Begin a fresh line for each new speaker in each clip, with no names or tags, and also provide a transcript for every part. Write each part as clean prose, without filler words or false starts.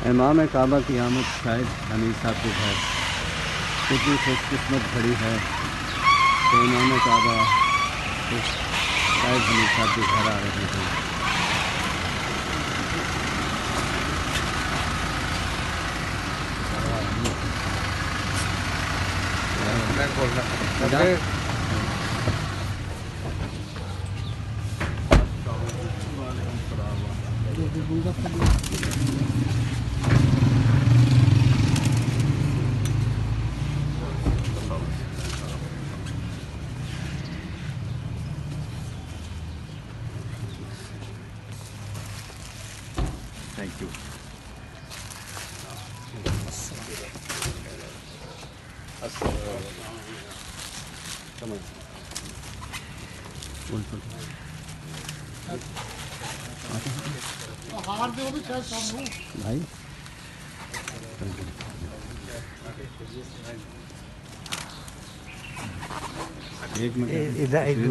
امام کعبہ کی آمد شاید حمید صاحب کے گھر کتنی خوش قسمت بڑی ہے کہ امام کعبہ شاید حمید صاحب کے گھر آ رہے ہیں. Thank you. بھائی ایک منٹ ادھر سے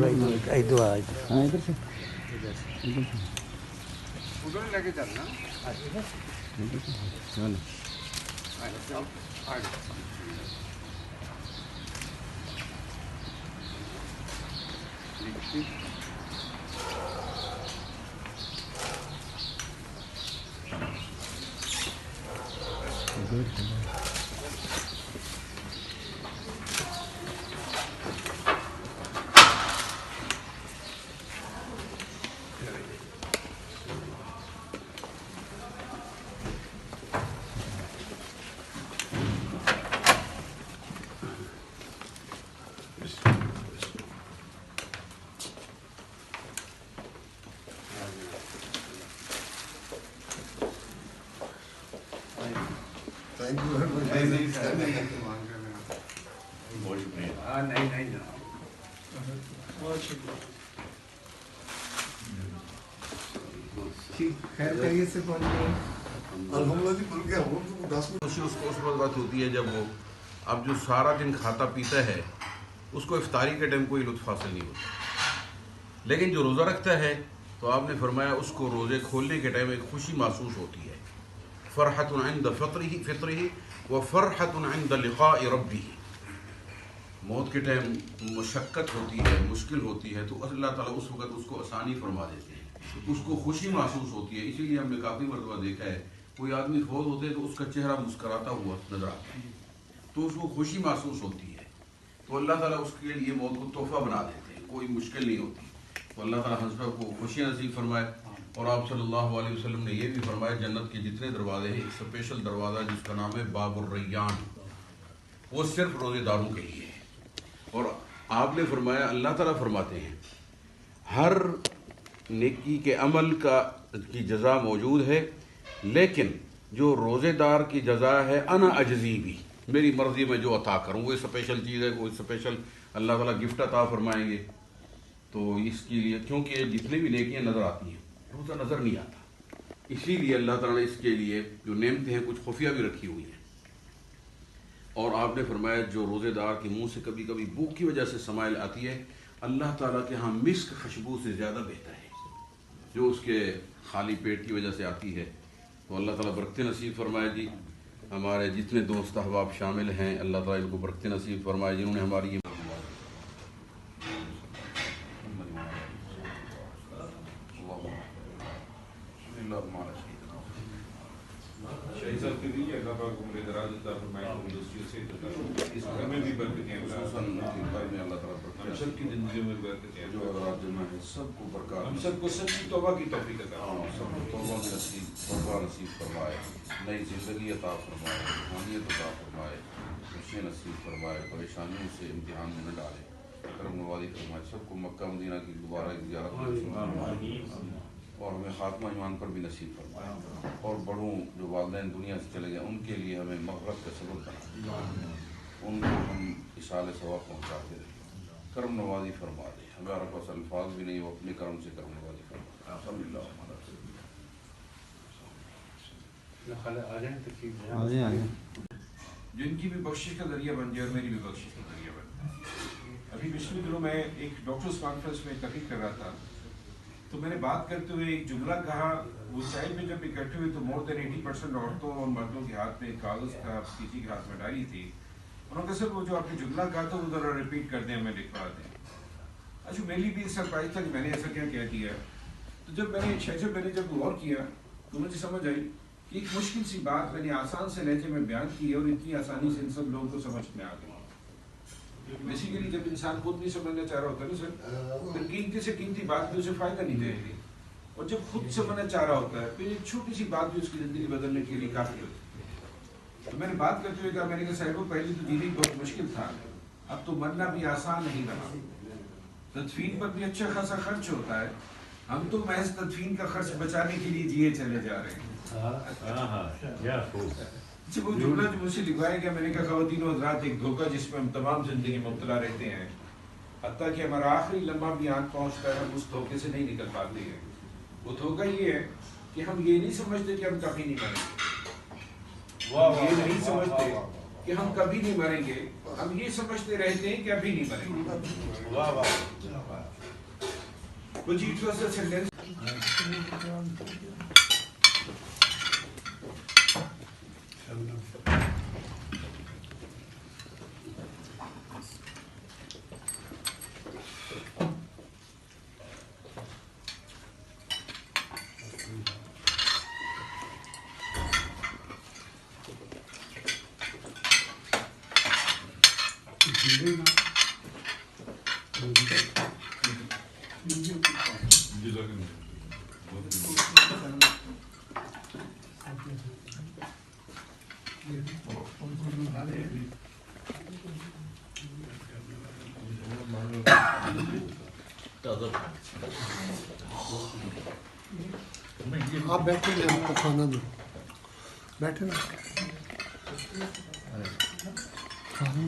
ادھر لے کے چلنا
اس وقت ہوتی ہے جب وہ اب جو سارا دن کھاتا پیتا ہے اس کو افطاری کے ٹائم کوئی لطف حاصل نہیں ہوتا، لیکن جو روزہ رکھتا ہے تو آپ نے فرمایا اس کو روزے کھولنے کے ٹائم ایک خوشی محسوس ہوتی ہے. فرحت عند فطرہ و فرحت عند لقاء ربہ. موت کے ٹائم مشقت ہوتی ہے، مشکل ہوتی ہے تو اللہ تعالیٰ اس وقت اس کو آسانی فرما دیتے ہیں، اس کو خوشی محسوس ہوتی ہے. اسی لیے ہم نے کافی مرتبہ دیکھا ہے کوئی آدمی فوت ہوتے تو اس کا چہرہ مسکراتا ہوا نظر آتا ہے تو اس کو خوشی محسوس ہوتی ہے. تو اللہ تعالیٰ اس کے لیے موت کو تحفہ بنا دیتے ہیں، کوئی مشکل نہیں ہوتی. تو اللہ تعالیٰ ہم سب کو خوشیاں نصیب فرمائے. اور آپ صلی اللہ علیہ وسلم نے یہ بھی فرمایا جنت کے جتنے دروازے ہیں ایک اسپیشل دروازہ جس کا نام ہے باب الریان، وہ صرف روزے داروں کے لیے ہے. اور آپ نے فرمایا اللہ تعالیٰ فرماتے ہیں ہر نیکی کے عمل کی جزا موجود ہے، لیکن جو روزے دار کی جزا ہے انا اجزی بھی، میری مرضی میں جو عطا کروں وہ اسپیشل چیز ہے، وہ اسپیشل اللہ تعالیٰ گفٹ عطا فرمائیں گے. تو اس کے لیے کیونکہ جتنی بھی نیکیاں نظر آتی ہیں روزہ نظر نہیں آتا، اسی لیے اللہ تعالیٰ نے اس کے لیے جو نعمتیں ہیں کچھ خفیہ بھی رکھی ہوئی ہیں. اور آپ نے فرمایا جو روزے دار کے منہ سے کبھی کبھی بھوک کی وجہ سے سمائل آتی ہے اللہ تعالیٰ کے ہاں مسک خوشبو سے زیادہ بہتر ہے جو اس کے خالی پیٹ کی وجہ سے آتی ہے. تو اللہ تعالیٰ برکتیں نصیب فرمائے. جی ہمارے جتنے دوست احباب شامل ہیں اللہ تعالیٰ ان کو برکتیں نصیب فرمائے جنہوں نے ہماری
شہید صاحب کے لیے اللہ پاک عمر دراز عطا فرمائے، تندرستی سے اس گھر میں بھی برکتیں ہم سب کی زندگیوں میں برکتیں
سب کو برکات،
ہم سب کو سچی توبہ کی توفیق عطا
سب کو توبہ نصیب فرمائے، نئی زندگی عطا فرمائے، روحانیت عطا فرمائے، خوشیاں نصیب فرمائے، پریشانیوں سے امتحان میں نہ ڈالے، کرم نوازی فرمائے. سب کو مکہ مدینہ کی دوبارہ زیارت اور ہمیں خاتمہ ایمان پر بھی نصیب فرمائے. اور بڑوں جو والدین دنیا سے چلے گئے ان کے لیے ہمیں مغفرت کا سبب بنا، ان کو ہم اصال ثواب پہنچاتے رہیں، کرم نوازی فرما دے. ہمارے پاس الفاظ بھی نہیں، وہ اپنے کرم سے کرم نوازی فرما.
جن کی بھی بخشش کا ذریعہ بن جائے اور میری بھی بخشش کا ذریعہ بن جائے. ابھی پچھلے دنوں میں ایک ڈاکٹرز کانفرنس میں تقریر کر رہا تھا تو میں نے بات کرتے ہوئے ایک جملہ کہا، وہ چائے میں جب اکٹھے ہوئے تو مور دین 80% عورتوں اور مردوں کے ہاتھ میں کاغذ کا، کسی کے ہاتھ میں ڈائری تھی. انہوں نے کہا سر وہ جو آپ نے جملہ کہا تھا وہ ذرا ریپیٹ کر دیں، ہمیں لکھوا دیں. اچھا میرے لیے بھی سرپرائز تھا کہ میں نے ایسا کیا کہہ دیا. تو جب میں نے جب غور کیا تو مجھے سمجھ آئی کہ ایک مشکل سی بات میں نے آسان سے لہجے میں بیان کی ہے اور اتنی آسانی سے ان سب لوگوں کو سمجھ میں آ گئی. بیسیکلی جب انسان خود نہیں سمجھنا چاہ رہا ہوتا ہے نا سر، پھر قیمتی سے قیمتی بات بھی اسے فائدہ نہیں دے گی، اور جب خود سمجھنا چاہ رہا ہوتا ہے پھر ایک چھوٹی سی بات بھی اس کی زندگی بدلنے کے لیے کافی ہوتی ہے. تو میں نے بات کرتے ہوئے کہا، میں نے کہا صاحبوں پہلے تو جینا بہت مشکل تھا، اب تو مرنا بھی آسان نہیں رہا. تدفین پر بھی اچھا خاصا خرچ ہوتا ہے، ہم تو محض تدفین کا خرچ بچانے کے لیے جیے چلے جا رہے ہیں. وہ جملہ جو مجھ سے لکھوایا گیا، میں نے کہا خواتین و حضرات، ایک دھوکہ جس میں ہم تمام زندگی مبتلا رہتے ہیں، حتیٰ کہ ہمارا آخری لمحہ بھی آنکھ پہنچتا ہے، ہم اس دھوکے سے نہیں نکل پاتے ہیں. وہ دھوکہ یہ ہے کہ ہم یہ نہیں سمجھتے کہ ہم کبھی نہیں مریں گے، یہ نہیں سمجھتے کہ ہم کبھی نہیں مریں گے، ہم یہ سمجھتے رہتے ہیں کہ ابھی نہیں مریں گے. کچھ سینٹینس
آپ بیٹھے نا، آپ کو کھانا دو، بیٹھے نا. کھانا